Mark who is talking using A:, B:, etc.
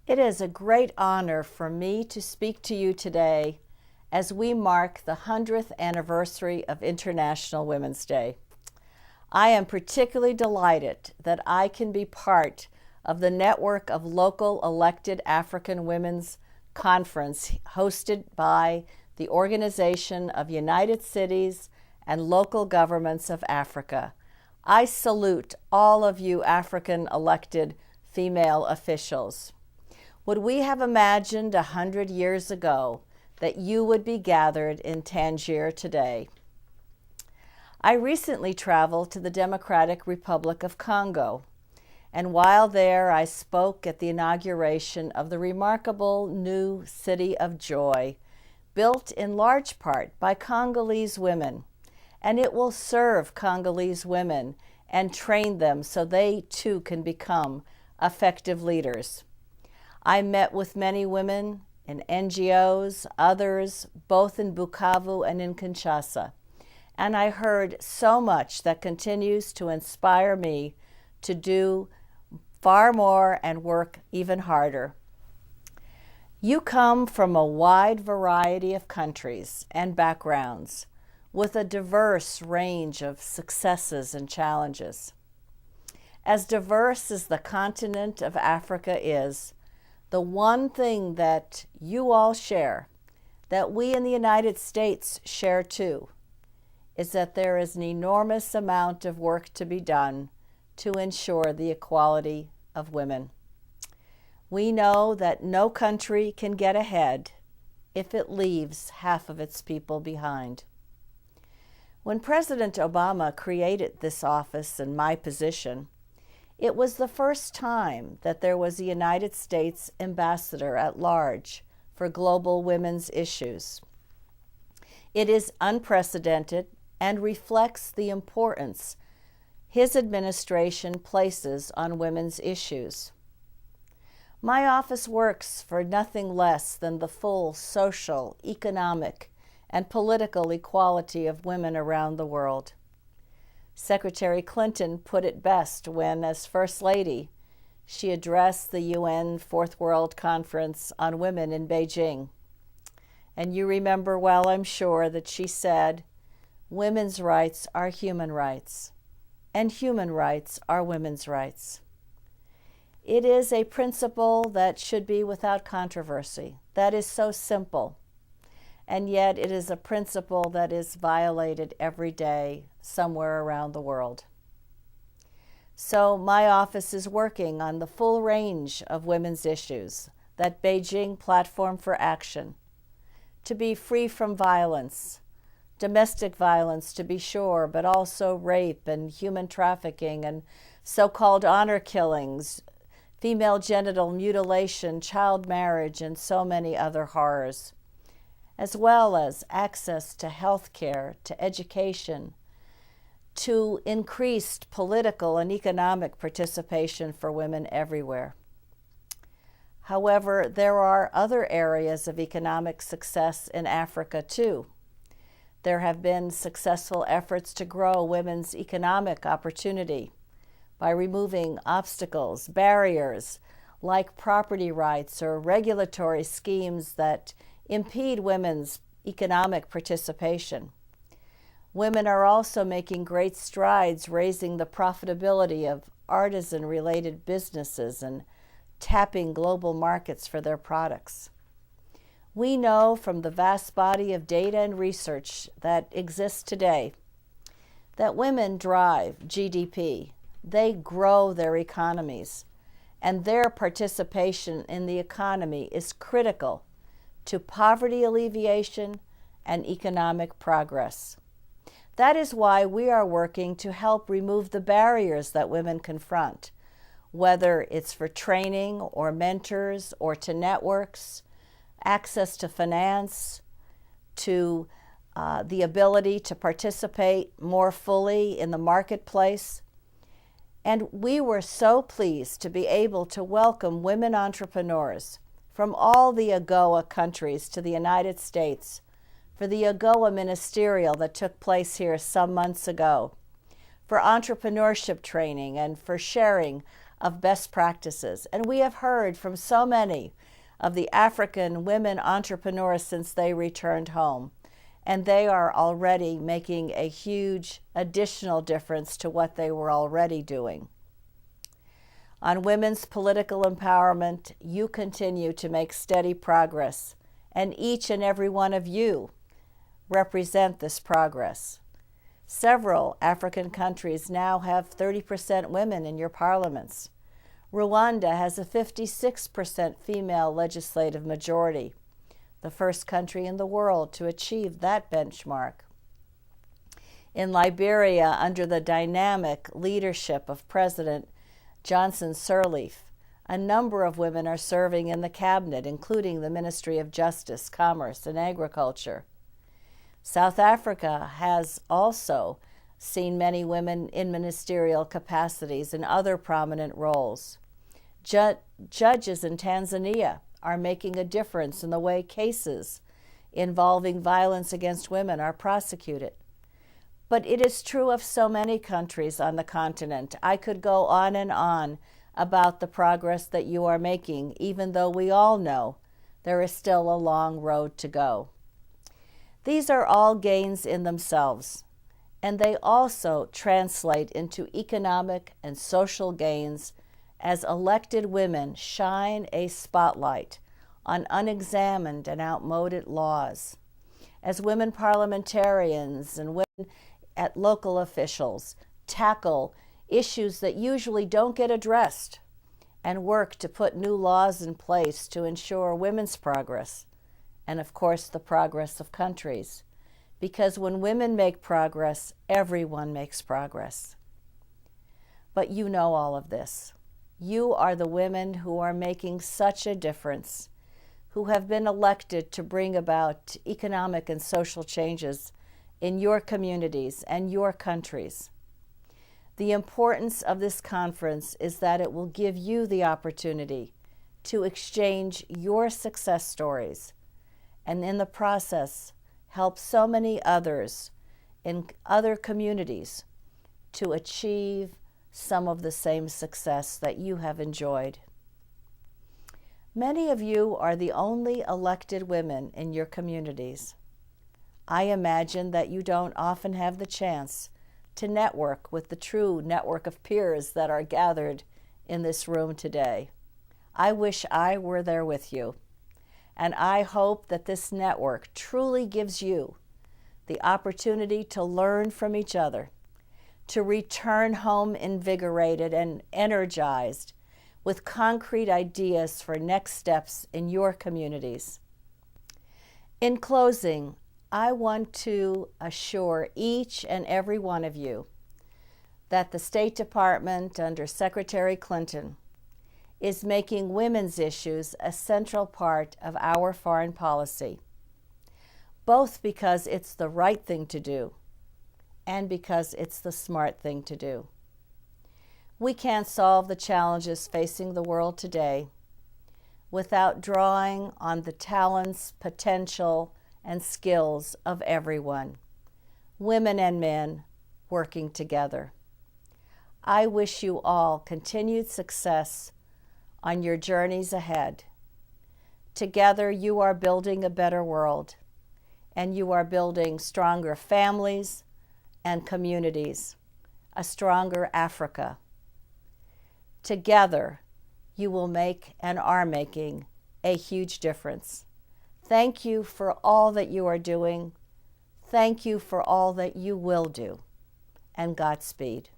A: It is a great honor for me to speak to you today as we mark the 100th anniversary of International Women's Day. I am particularly delighted that I can be part of the network of local elected African Women's Conference hosted by the Organization of United Cities and Local Governments of Africa. I salute all of you African elected female officials. Would we have imagined 100 years ago that you would be gathered in Tangier today? I recently traveled to the Democratic Republic of Congo, and while there I spoke at the inauguration of the remarkable new City of Joy, built in large part by Congolese women, and it will serve Congolese women and train them so they too can become effective leaders. I met with many women in NGOs, others both in Bukavu and in Kinshasa, and I heard so much that continues to inspire me to do far more and work even harder. You come from a wide variety of countries and backgrounds with a diverse range of successes and challenges. As diverse as the continent of Africa is, the one thing that you all share, that we in the United States share too, is that there is an enormous amount of work to be done to ensure the equality of women. We know that no country can get ahead if it leaves half of its people behind. When President Obama created this office and my position, it was the first time that there was a United States ambassador at large for global women's issues. It is unprecedented and reflects the importance his administration places on women's issues. My office works for nothing less than the full social, economic, and political equality of women around the world. Secretary Clinton put it best when, as First Lady, she addressed the UN Fourth World Conference on Women in Beijing. And you remember well, I'm sure, that she said, "Women's rights are human rights, and human rights are women's rights." It is a principle that should be without controversy. That is so simple. And yet it is a principle that is violated every day somewhere around the world. So my office is working on the full range of women's issues, that Beijing Platform for Action, to be free from violence, domestic violence to be sure, but also rape and human trafficking and so-called honor killings, female genital mutilation, child marriage, and so many other horrors, as well as access to health care, to education, to increased political and economic participation for women everywhere. However, there are other areas of economic success in Africa too. There have been successful efforts to grow women's economic opportunity by removing obstacles, barriers, like property rights or regulatory schemes that impede women's economic participation. Women are also making great strides raising the profitability of artisan-related businesses and tapping global markets for their products. We know from the vast body of data and research that exists today that women drive GDP. They grow their economies, and their participation in the economy is critical to poverty alleviation and economic progress. That is why we are working to help remove the barriers that women confront, whether it's for training or mentors or to networks, access to finance, to the ability to participate more fully in the marketplace. And we were so pleased to be able to welcome women entrepreneurs from all the AGOA countries to the United States for the AGOA Ministerial that took place here some months ago, for entrepreneurship training and for sharing of best practices. And we have heard from so many of the African women entrepreneurs since they returned home. And they are already making a huge additional difference to what they were already doing. On women's political empowerment, you continue to make steady progress, and each and every one of you represent this progress. Several African countries now have 30% women in your parliaments. Rwanda has a 56% female legislative majority, the first country in the world to achieve that benchmark. In Liberia, under the dynamic leadership of President Johnson Sirleaf, a number of women are serving in the cabinet, including the Ministry of Justice, Commerce, and Agriculture. South Africa has also seen many women in ministerial capacities and other prominent roles. Judges in Tanzania are making a difference in the way cases involving violence against women are prosecuted. But it is true of so many countries on the continent. I could go on and on about the progress that you are making, even though we all know there is still a long road to go. These are all gains in themselves, and they also translate into economic and social gains as elected women shine a spotlight on unexamined and outmoded laws. As women parliamentarians and women at local officials tackle issues that usually don't get addressed and work to put new laws in place to ensure women's progress, and of course the progress of countries. Because when women make progress, everyone makes progress. But you know all of this. You are the women who are making such a difference, who have been elected to bring about economic and social changes in your communities and your countries. The importance of this conference is that it will give you the opportunity to exchange your success stories, and in the process help so many others in other communities to achieve some of the same success that you have enjoyed. Many of you are the only elected women in your communities. I imagine that you don't often have the chance to network with the true network of peers that are gathered in this room today. I wish I were there with you, and I hope that this network truly gives you the opportunity to learn from each other, to return home invigorated and energized with concrete ideas for next steps in your communities. In closing, I want to assure each and every one of you that the State Department under Secretary Clinton is making women's issues a central part of our foreign policy, both because it's the right thing to do and because it's the smart thing to do. We can't solve the challenges facing the world today without drawing on the talents, potential, and skills of everyone, women and men, working together. I wish you all continued success on your journeys ahead. Together, you are building a better world, and you are building stronger families and communities, a stronger Africa. Together, you will make and are making a huge difference. Thank you for all that you are doing. Thank you for all that you will do. And Godspeed.